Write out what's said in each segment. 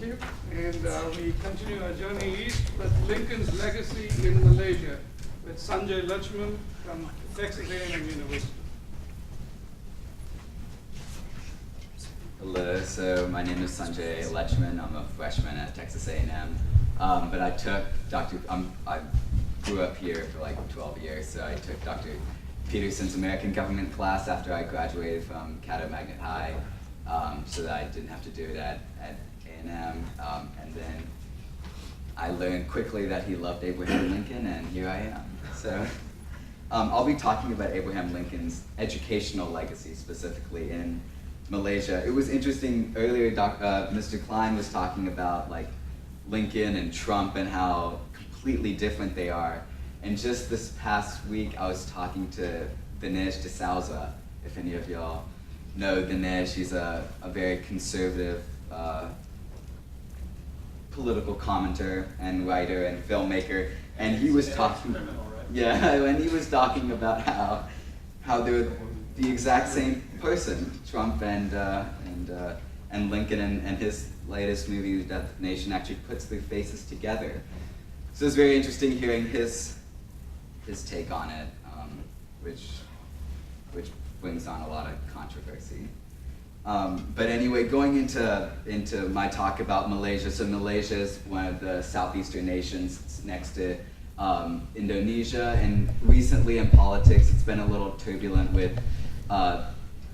you. And we continue our journey east with Lincoln's legacy in Malaysia with Sunjay Letchuman from Texas A&M University. Hello, so my name is Sunjay Letchuman. I'm a freshman at Texas A&M. But I took I grew up here for like 12 years, so I took Dr. Peterson's American Government class after I graduated from Caddo Magnet High, so that I didn't have to do it at A&M. And then I learned quickly that he loved Abraham Lincoln, and here I am. So I'll be talking about Abraham Lincoln's educational legacy, specifically in Malaysia. It was interesting, earlier Mr. Klein was talking about like Lincoln and Trump and how completely different they are. And just this past week, I was talking to Dinesh D'Souza. If any of y'all know Dinesh, he's a very conservative political commenter and writer and filmmaker. And he was talking, and he was talking about how they're the exact same person, Trump and Lincoln, and his latest movie, Death of the Nation, actually puts their faces together. So it's very interesting hearing his take on it, which brings on a lot of controversy. But anyway, going into my talk about Malaysia. So Malaysia is one of the southeastern nations. It's next to Indonesia, and recently in politics, it's been a little turbulent with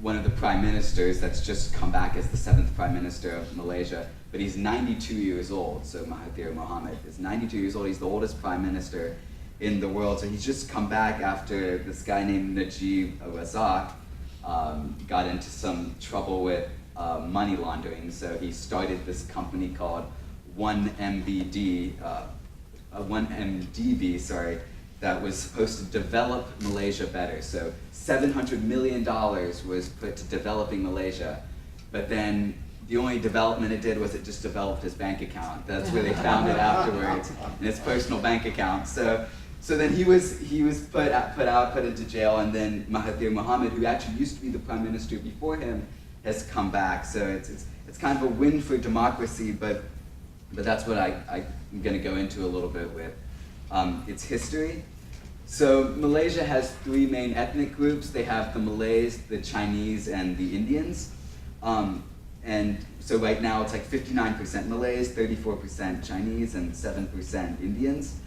one of the prime ministers that's just come back as the 7th prime minister of Malaysia, but he's 92 years old. So Mahathir Mohamad is 92 years old. He's the oldest prime minister in the world. So he's just come back after this guy named Najib Razak got into some trouble with money laundering. So he started this company called 1MDB, that was supposed to develop Malaysia better. So $700 million was put to developing Malaysia, but then the only development it did was it just developed his bank account. That's where they found it afterwards, in his personal bank account. So then he was put into jail, and then Mahathir Mohamad, who actually used to be the prime minister before him, has come back. So it's kind of a win for democracy, but that's what I'm going to go into a little bit with its history. So Malaysia has 3 main ethnic groups. They have the Malays, the Chinese, and the Indians. And so right now it's like 59% Malays, 34% Chinese, and 7% Indians.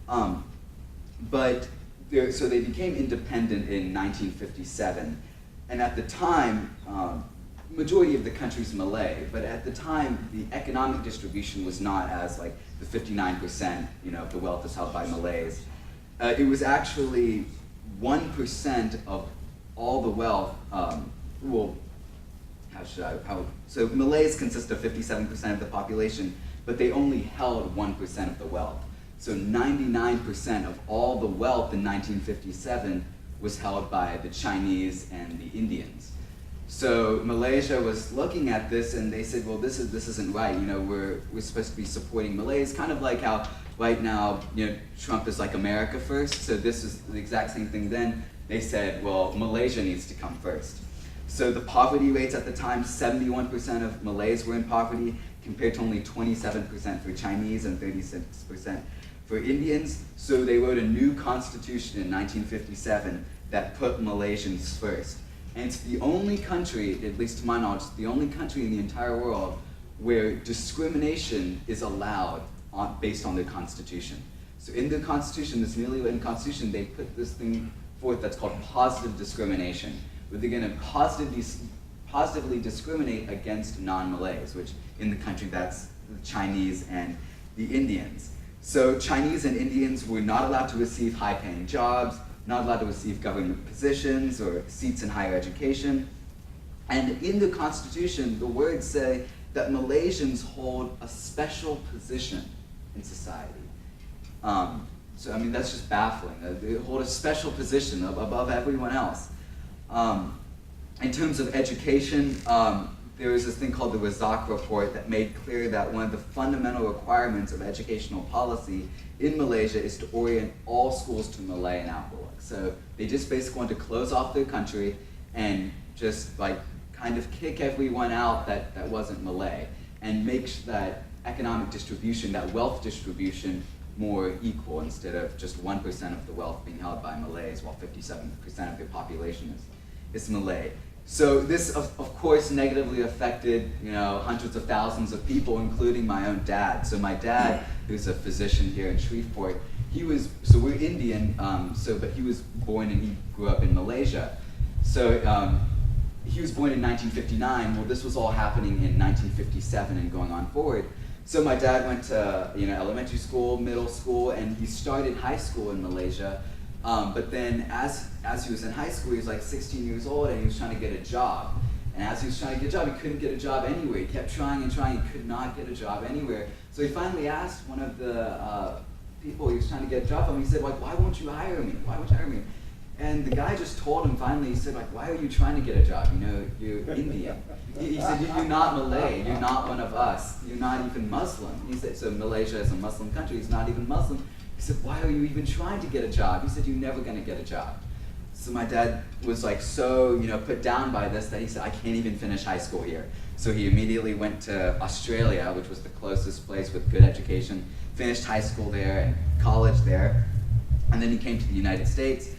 So they became independent in 1957. And at the time, majority of the country's Malay, but at the time, the economic distribution was not as like the 59%, of the wealth is held by Malays. It was actually 1% of all the wealth, so Malays consist of 57% of the population, but they only held 1% of the wealth. So 99% of all the wealth in 1957 was held by the Chinese and the Indians. So Malaysia was looking at this, and they said, well, this isn't right. We're supposed to be supporting Malays, kind of like how right now, Trump is like America first. So this is the exact same thing then. They said, well, Malaysia needs to come first. So the poverty rates at the time, 71% of Malays were in poverty, compared to only 27% for Chinese and 36% for Indians. So they wrote a new constitution in 1957 that put Malaysians first. And it's the only country, at least to my knowledge, the only country in the entire world where discrimination is allowed based on the Constitution. So in the Constitution, this newly written Constitution, they put this thing forth that's called positive discrimination, where they're going to positively discriminate against non-Malays, which in the country that's the Chinese and the Indians. So Chinese and Indians were not allowed to receive high-paying jobs, not allowed to receive government positions or seats in higher education. And in the Constitution, the words say that Malaysians hold a special position in society. So I mean, that's just baffling. They hold a special position above everyone else. In terms of education, there was this thing called the Razak Report that made clear that one of the fundamental requirements of educational policy in Malaysia is to orient all schools to Malay and outlook. So they just basically want to close off their country and just like kind of kick everyone out that wasn't Malay, and make that economic distribution, that wealth distribution, more equal instead of just 1% of the wealth being held by Malays, while 57% of the population is Malay. So this, of course, negatively affected, hundreds of thousands of people, including my own dad. So my dad, who's a physician here in Shreveport, so we're Indian, but he was born and he grew up in Malaysia. So he was born in 1959. Well, this was all happening in 1957 and going on forward. So my dad went to elementary school, middle school, and he started high school in Malaysia. But then as he was in high school, he was like 16 years old and he was trying to get a job. And as he was trying to get a job, he couldn't get a job anywhere. He kept trying and trying, he could not get a job anywhere. So he finally asked one of the people he was trying to get a job from, he said, like, why won't you hire me? Why won't you hire me? And the guy just told him finally, he said, like, why are you trying to get a job? You're Indian. He said, you're not Malay, you're not one of us, you're not even Muslim. He said, so Malaysia is a Muslim country, he's not even Muslim. He said, why are you even trying to get a job? He said, you're never gonna get a job. So my dad was like so, put down by this that he said, I can't even finish high school here. So he immediately went to Australia, which was the closest place with good education, finished high school there and college there, and then he came to the United States.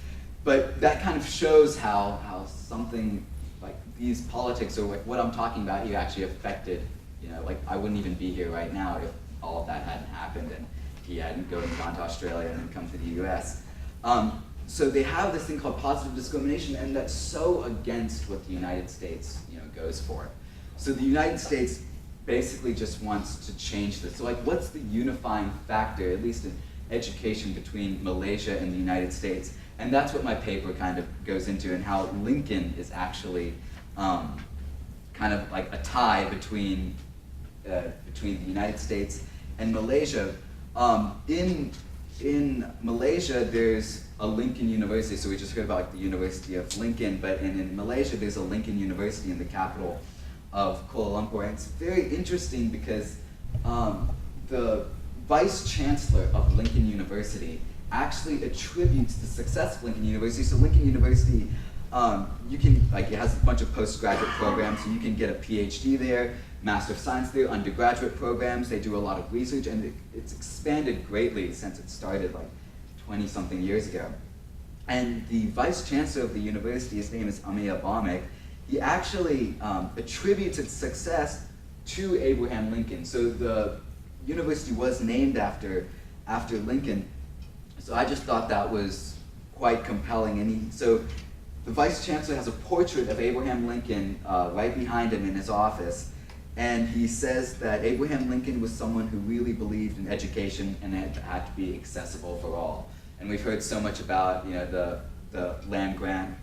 But that kind of shows how something like these politics, or like what I'm talking about here, actually affected, like I wouldn't even be here right now if all of that hadn't happened and he hadn't gone to Australia and then come to the US. So they have this thing called positive discrimination, and that's so against what the United States goes for. So the United States basically just wants to change this. So like, what's the unifying factor, at least in education, between Malaysia and the United States? And that's what my paper kind of goes into, and how Lincoln is actually kind of like a tie between the United States and Malaysia. In Malaysia, there's a Lincoln University, so we just heard about like the University of Lincoln, but in Malaysia, there's a Lincoln University in the capital of Kuala Lumpur. And it's very interesting because the Vice Chancellor of Lincoln University actually attributes the success of Lincoln University. So Lincoln University, it has a bunch of postgraduate programs, so you can get a PhD there, Master of Science there, undergraduate programs. They do a lot of research, and it's expanded greatly since it started like 20-something years ago. And the Vice Chancellor of the university, his name is Amir Bamek, he actually attributes its success to Abraham Lincoln. So the university was named after Lincoln. So I just thought that was quite compelling. And so the Vice Chancellor has a portrait of Abraham Lincoln right behind him in his office. And he says that Abraham Lincoln was someone who really believed in education and it had to be accessible for all. And we've heard so much about the land grant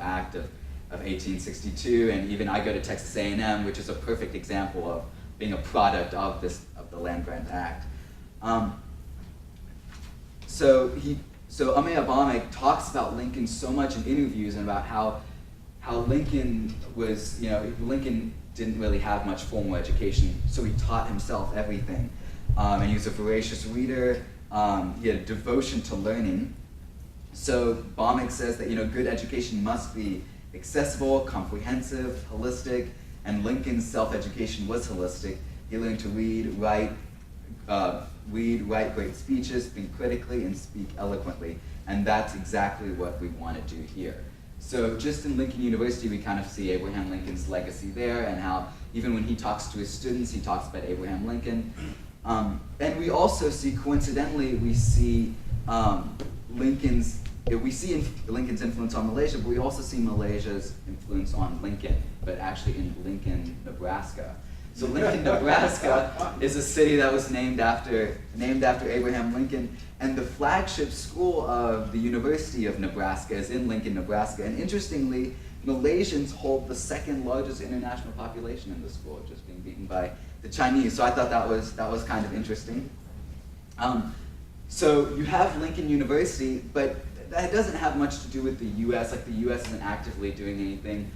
act of 1862, and even I go to Texas A&M, which is a perfect example of being a product of the Land Grant Act. So Amir Bamek talks about Lincoln so much in interviews, and about how Lincoln was, Lincoln didn't really have much formal education, so he taught himself everything. And he was a voracious reader. He had a devotion to learning. So Bamek says that good education must be accessible, comprehensive, holistic, and Lincoln's self-education was holistic. He learned to read, write great speeches, think critically, and speak eloquently. And that's exactly what we want to do here. So just in Lincoln University, we kind of see Abraham Lincoln's legacy there, and how even when he talks to his students, he talks about Abraham Lincoln. And we also see, coincidentally, we see Lincoln's influence on Malaysia, but we also see Malaysia's influence on Lincoln, but actually in Lincoln, Nebraska. So Lincoln, Nebraska is a city that was named after Abraham Lincoln, and the flagship school of the University of Nebraska is in Lincoln, Nebraska. And interestingly, Malaysians hold the second largest international population in the school, just being beaten by the Chinese. So I thought that was kind of interesting. So you have Lincoln University, but that doesn't have much to do with the U.S. Like, the U.S. isn't actively doing anything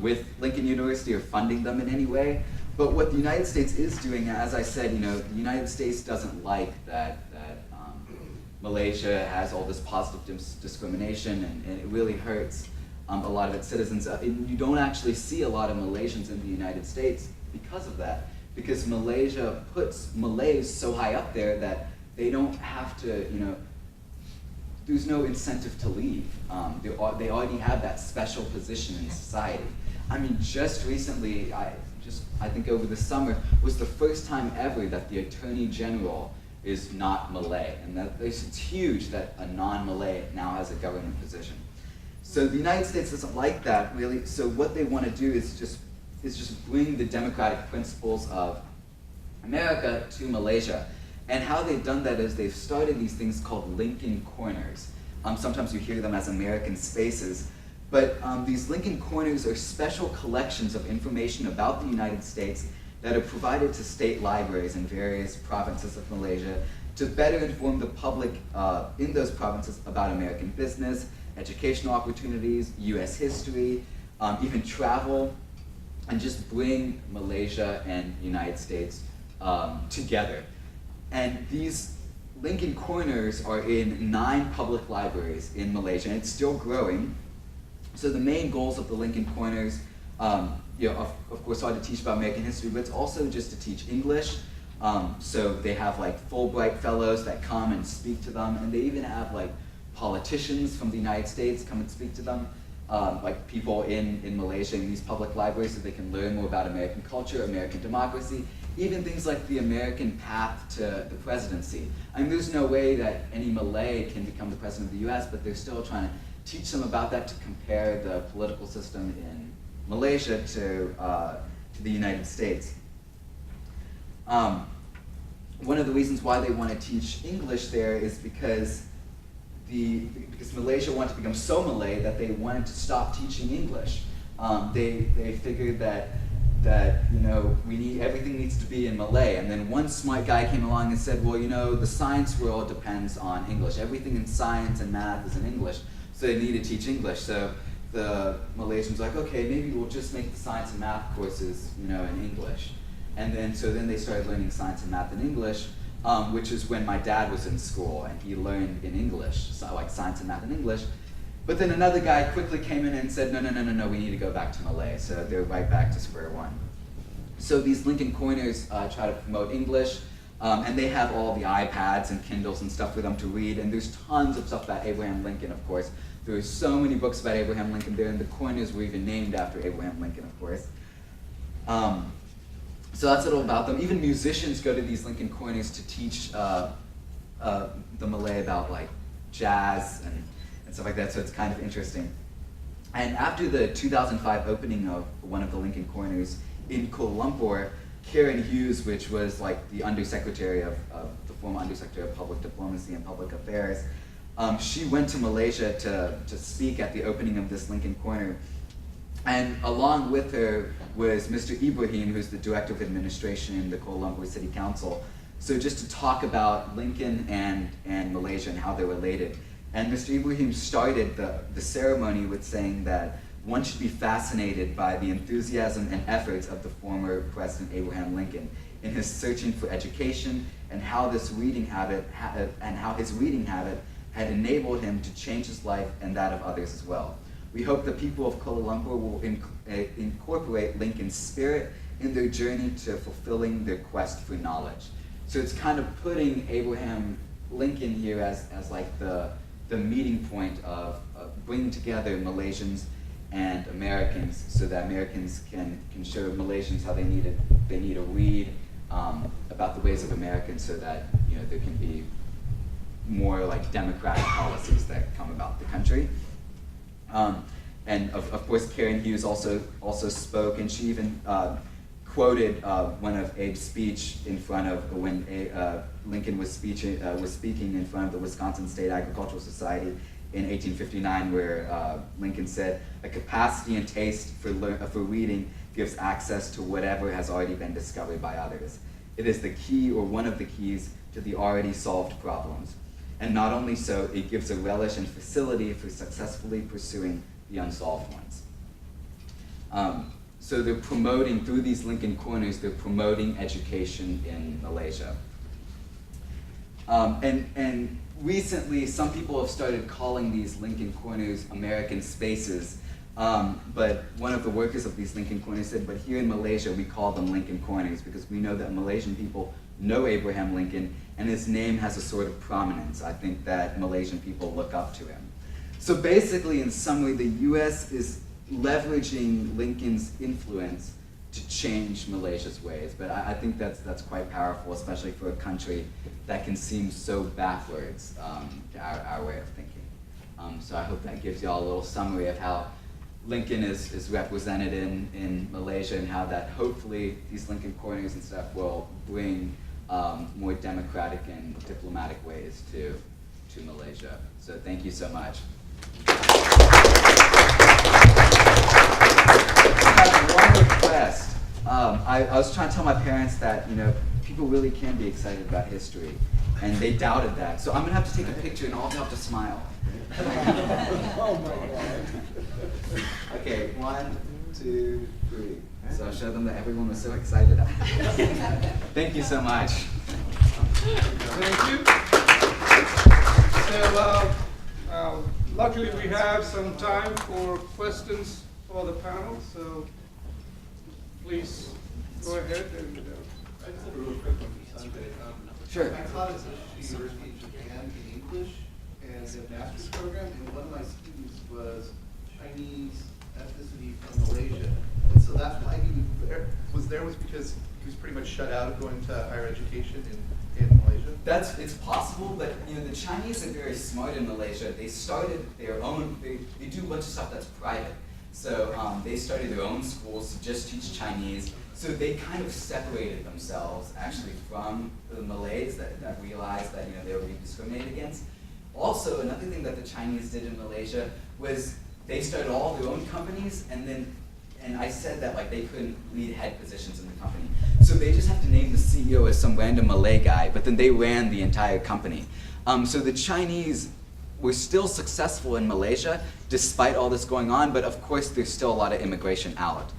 with Lincoln University or funding them in any way. But what the United States is doing, as I said, the United States doesn't like that Malaysia has all this positive discrimination, and it really hurts a lot of its citizens. And you don't actually see a lot of Malaysians in the United States because of that. because Malaysia puts Malays so high up there that they don't have to, there's no incentive to leave. They already have that special position in society. I mean, just recently, I think over the summer, was the first time ever that the Attorney General is not Malay. And it's huge that a non-Malay now has a government position. So the United States doesn't like that, really. So what they want to do is just bring the democratic principles of America to Malaysia. And how they've done that is they've started these things called Lincoln Corners. Sometimes you hear them as American Spaces. But these Lincoln Corners are special collections of information about the United States that are provided to state libraries in various provinces of Malaysia to better inform the public in those provinces about American business, educational opportunities, US history, even travel, and just bring Malaysia and the United States together. And these Lincoln Corners are in 9 public libraries in Malaysia, and it's still growing. So the main goals of the Lincoln Corners, of course, are to teach about American history, but it's also just to teach English. So they have like Fulbright fellows that come and speak to them, and they even have like politicians from the United States come and speak to them, like people in Malaysia in these public libraries, so they can learn more about American culture, American democracy, even things like the American path to the presidency. I mean, there's no way that any Malay can become the president of the US, but they're still trying to teach them about that to compare the political system in Malaysia to the United States. One of the reasons why they want to teach English there is because Malaysia wanted to become so Malay that they wanted to stop teaching English. They figured that everything needs to be in Malay. And then one smart guy came along and said, well, the science world depends on English. Everything in science and math is in English, so they need to teach English. So the Malaysians were like, okay, maybe we'll just make the science and math courses, in English. And then they started learning science and math in English, which is when my dad was in school and he learned in English, so like science and math in English. But then another guy quickly came in and said, no, we need to go back to Malay. So they're right back to square one. So these Lincoln Corners try to promote English, and they have all the iPads and Kindles and stuff for them to read, and there's tons of stuff about Abraham Lincoln, of course. There's so many books about Abraham Lincoln there, and the corners were even named after Abraham Lincoln, of course. So that's all about them. Even musicians go to these Lincoln Corners to teach the Malay about like jazz and stuff like that, so it's kind of interesting. And after the 2005 opening of one of the Lincoln Corners in Kuala Lumpur, Karen Hughes, which was like the undersecretary of the former undersecretary of public diplomacy and public affairs, she went to Malaysia to speak at the opening of this Lincoln Corner. And along with her was Mr. Ibrahim, who's the director of administration in the Kuala Lumpur City Council. So just to talk about Lincoln and Malaysia and how they're related. And Mr. Ibrahim started the ceremony with saying that one should be fascinated by the enthusiasm and efforts of the former President Abraham Lincoln in his searching for education, and how his reading habit had enabled him to change his life and that of others as well. We hope the people of Kuala Lumpur will incorporate Lincoln's spirit in their journey to fulfilling their quest for knowledge. So it's kind of putting Abraham Lincoln here as like the meeting point of bringing together Malaysians and Americans, so that Americans can show Malaysians how they need to read about the ways of Americans, so that there can be more like democratic policies that come about the country. And of course, Karen Hughes also spoke, and she even quoted one of Abe's speech in front of when Lincoln was speaking in front of the Wisconsin State Agricultural Society in 1859, where Lincoln said, "A capacity and taste for reading gives access to whatever has already been discovered by others. It is the key, or one of the keys, to the already solved problems. And not only so, it gives a relish and facility for successfully pursuing the unsolved ones." So they're promoting, through these Lincoln Corners, they're promoting education in Malaysia. And recently, some people have started calling these Lincoln Corners American Spaces, But one of the workers of these Lincoln Corners said, but here in Malaysia we call them Lincoln Corners because we know that Malaysian people know Abraham Lincoln and his name has a sort of prominence. I think that Malaysian people look up to him. So basically, in summary, the US is leveraging Lincoln's influence to change Malaysia's ways. But I think that's quite powerful, especially for a country that can seem so backwards to our way of thinking. So I hope that gives you all a little summary of how Lincoln is represented in Malaysia and how that hopefully these Lincoln Corners and stuff will bring more democratic and diplomatic ways to Malaysia. So thank you so much. I have one request. I was trying to tell my parents that people really can be excited about history, and they doubted that. So I'm gonna have to take a picture, and all have to smile. Oh my God. Okay, 1, 2, 3. So I'll show them that everyone was so excited. Thank you so much. Thank you. So, luckily we have some time for questions for the panel, so please go ahead and. I just have a real quick one for Sanjay. Sure. I taught at LSU University in Japan in English and a master's program, and one of my students was Chinese ethnicity from Malaysia. And so that's why he was there because he was pretty much shut out of going to higher education in Malaysia. It's possible, but the Chinese are very smart in Malaysia. They started their own. They do a bunch of stuff that's private. So they started their own schools to just teach Chinese. So they kind of separated themselves actually from the Malays that realized that they were being discriminated against. Also, another thing that the Chinese did in Malaysia was they started all their own companies, and I said that they couldn't lead head positions in the company. So they just have to name the CEO as some random Malay guy, but then they ran the entire company. So the Chinese were still successful in Malaysia despite all this going on, but of course there's still a lot of immigration out.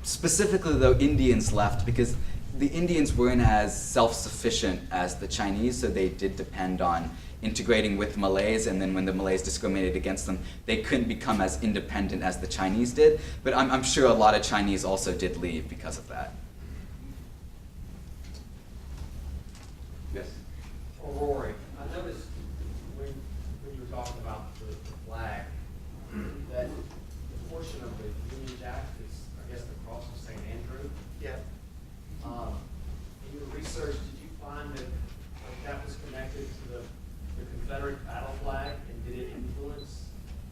Specifically though, Indians left because the Indians weren't as self-sufficient as the Chinese, so they did depend on integrating with Malays, and then when the Malays discriminated against them, they couldn't become as independent as the Chinese did. But I'm sure a lot of Chinese also did leave because of that. Yes? Rory, I noticed when you were talking about the flag, that the portion of the Union Jack is, I guess, the cross of St. Andrew. Yeah. In your research, did you find that was connected to the Confederate battle flag, and did it influence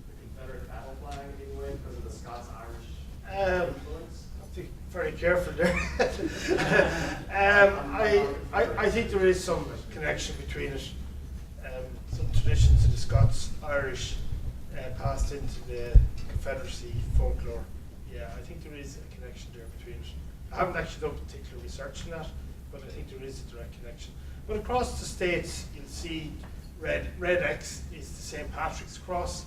the Confederate battle flag in any way because of the Scots-Irish influence? I have to be very careful there. I think there is some connection between it. Some traditions of the Scots-Irish passed into the Confederacy folklore. Yeah, I think there is a connection there between it. I haven't actually done particular research on that, but I think there is a direct connection. But across the states, you'll see red X is the St. Patrick's cross,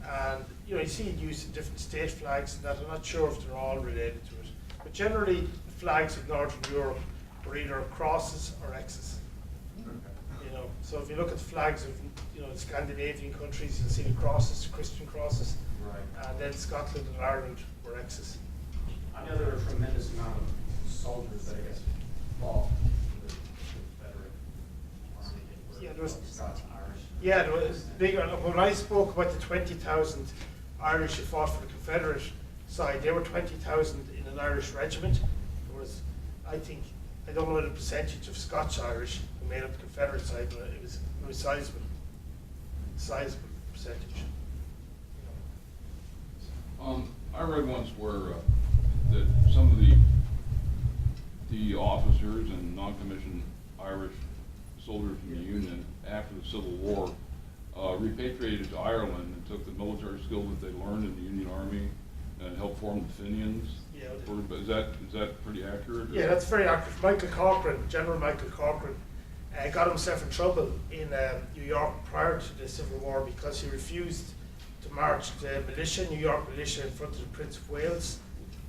and you see it used in different state flags and that. I'm not sure if they're all related to it. But generally, the flags of Northern Europe were either crosses or X's. So if you look at the flags of the Scandinavian countries, you'll see the crosses, Christian crosses, Right. and then Scotland and Ireland were X's. I know there are a tremendous amount of soldiers that I guess fought for the Confederate Army. Yeah, there was- Scots-Irish. Yeah, there was bigger. When I spoke about the 20,000 Irish who fought for the Confederate side, there were 20,000 in an Irish regiment. There was, I don't know the percentage of Scotch-Irish who made up the Confederate side, but it was sizable percentage. I read once where that some of the officers and non-commissioned Irish soldiers in the Union after the Civil War repatriated to Ireland and took the military skill that they learned in the Union Army and helped form the Fenians. Yeah. Is that pretty accurate? Yeah, that's very accurate. General Michael Corcoran, got himself in trouble in New York prior to the Civil War because he refused to march the militia, New York militia, in front of the Prince of Wales,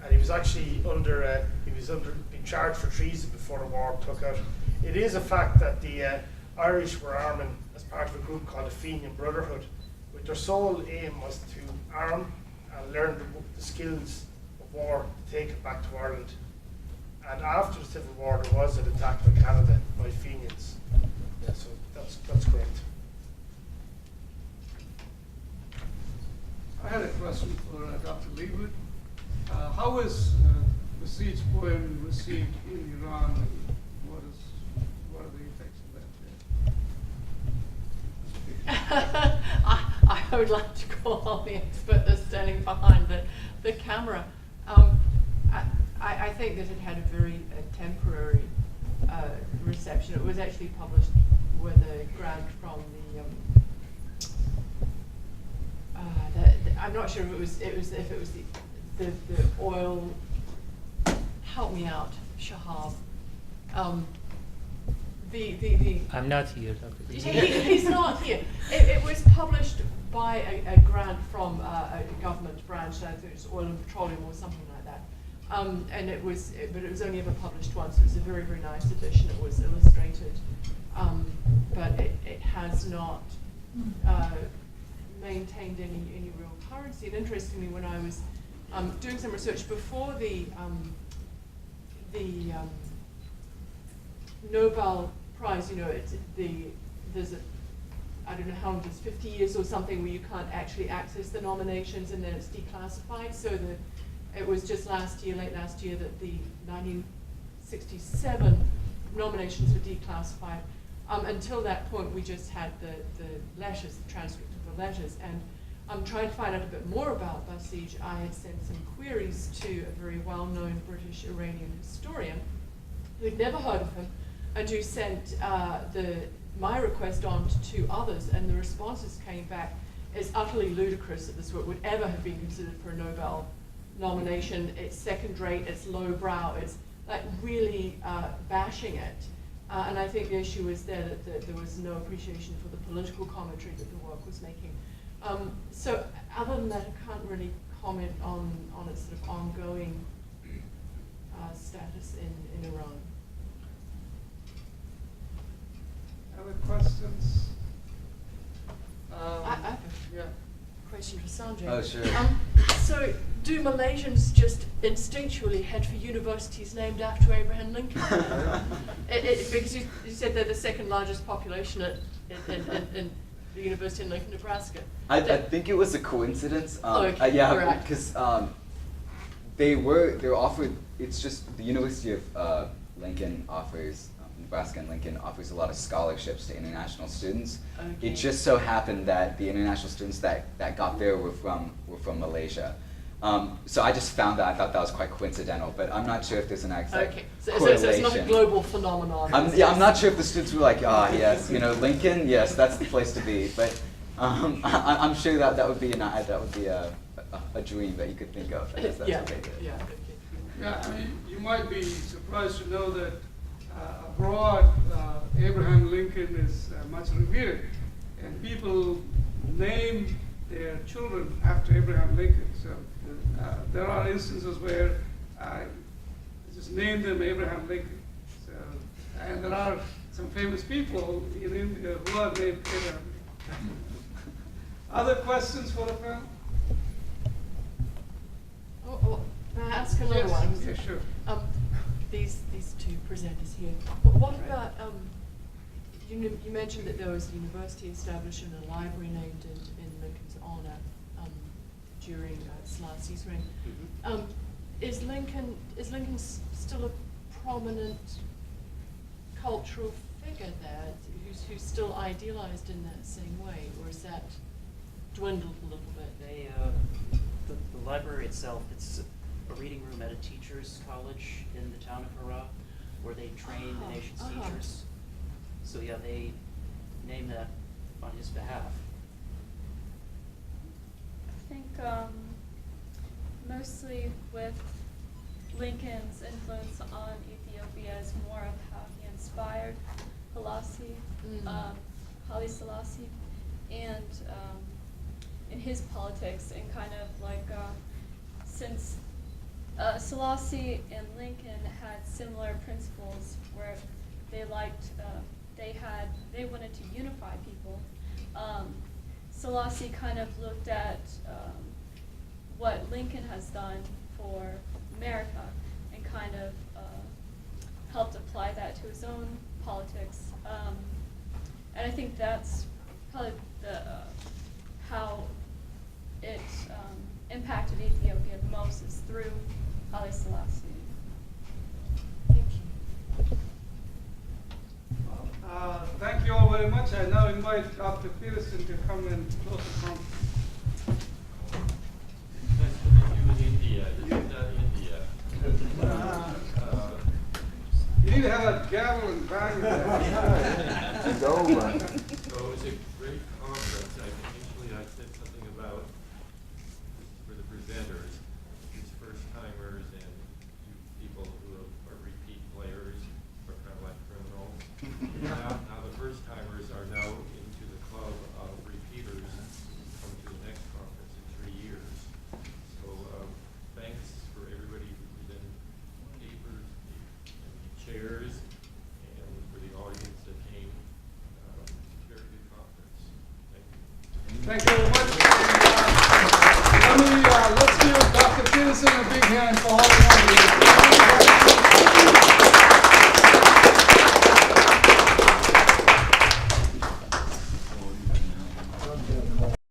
and he was actually being charged for treason before the war took out. It is a fact that the Irish were arming as part of a group called the Fenian Brotherhood, with their sole aim was to arm and learn the skills of war to take it back to Ireland. And after the Civil War, there was an attack by Canada by Fenians. Yeah, so that's great. I had a question for Dr. Leawood. How is the siege poem received in Iran? What are the effects of that? I would like to call on the expert that's standing behind the camera. I think that it had a very temporary reception. It was actually published with a grant from I'm not sure if it was the oil. Help me out, Shahab. I'm not here, Dr. He's not here. It was published by a grant from a government branch, I think it's Oil and Petroleum or something like that. And but it was only ever published once. It was a very, very nice edition. It was illustrated, but it has not maintained any real currency. And interestingly, when I was doing some research before the Nobel Prize, there's I don't know how long it is, 50 years or something, where you can't actually access the nominations and then it's declassified. So it was just late last year, that the 1967 nominations were declassified. Until that point, we just had the letters, the transcript of the letters. And I'm trying to find out a bit more about Basij. I had sent some queries to a very well-known British Iranian historian who'd never heard of him, and who sent my request on to 2 others, and the responses came back as utterly ludicrous that this work would ever have been considered for a Nobel nomination. It's second-rate, it's lowbrow, it's like really bashing it. And I think the issue was there that there was no appreciation for the political commentary that the work was making. So other than that, I can't really comment on its sort of ongoing status in Iran. Other questions? I have Yeah. a question for Sanjay. Oh, sure. So do Malaysians just instinctually head for universities named after Abraham Lincoln? Because you said they're the second largest population in the university in Lincoln, Nebraska. I think it was a coincidence. Okay, yeah, right. because they're offered. It's just the University of Lincoln offers. Nebraska and Lincoln offers a lot of scholarships to international students. Okay. It just so happened that the international students that got there were from Malaysia. So I just found that. I thought that was quite coincidental, but I'm not sure if there's an exact So correlation. it's not a global phenomenon. I'm not sure if the students were like, yes, Lincoln, yes, that's the place to be. But I'm sure that would be a dream that you could think of. I guess that's what they did. Yeah. Okay. Yeah, I mean, you might be surprised to know that abroad, Abraham Lincoln is much revered, and people name their children after Abraham Lincoln. So there are instances where I just name them Abraham Lincoln. So, and there are some famous people in India who are named Abraham Lincoln. Other questions for the panel? Oh, may I ask another Yes, one? yeah, sure. These 2 presenters here. What about you mentioned that there was a university established and a library named in Lincoln's honor during Selassie's reign. Mm-hmm. Is Lincoln still a prominent cultural figure there, who's still idealized in that same way, or is that dwindled a little bit? The library itself, it's a reading room at a teacher's college in the town of Hurrah, where they train the nation's teachers. So yeah, they named that on his behalf. I think mostly with Lincoln's influence on Ethiopia is more of how he inspired Haile Selassie, and in his politics, and kind of like since Selassie and Lincoln had similar principles where they liked, they wanted to unify people. Selassie kind of looked at what Lincoln has done for America and kind of helped apply that to his own politics. And I think that's probably how it impacted Ethiopia the most is through Haile Selassie. Thank you. Thank you all very much. I now invite Dr. Peterson to come and close the conference. Nice to meet you in India. This is not India. You need to have a gavel and bang there. It's over. So it was a great conference. Initially I said something about, for the presenters, these first-timers and people who are repeat players are kind of like criminals. Now the first-timers are now into the club of repeaters who come to the next conference in 3 years. So thanks for everybody who presented papers, the chairs, and for the audience that came. Very good conference. Thank you. Thank you very much. Let's give Dr. Peterson a big hand for holding on to this.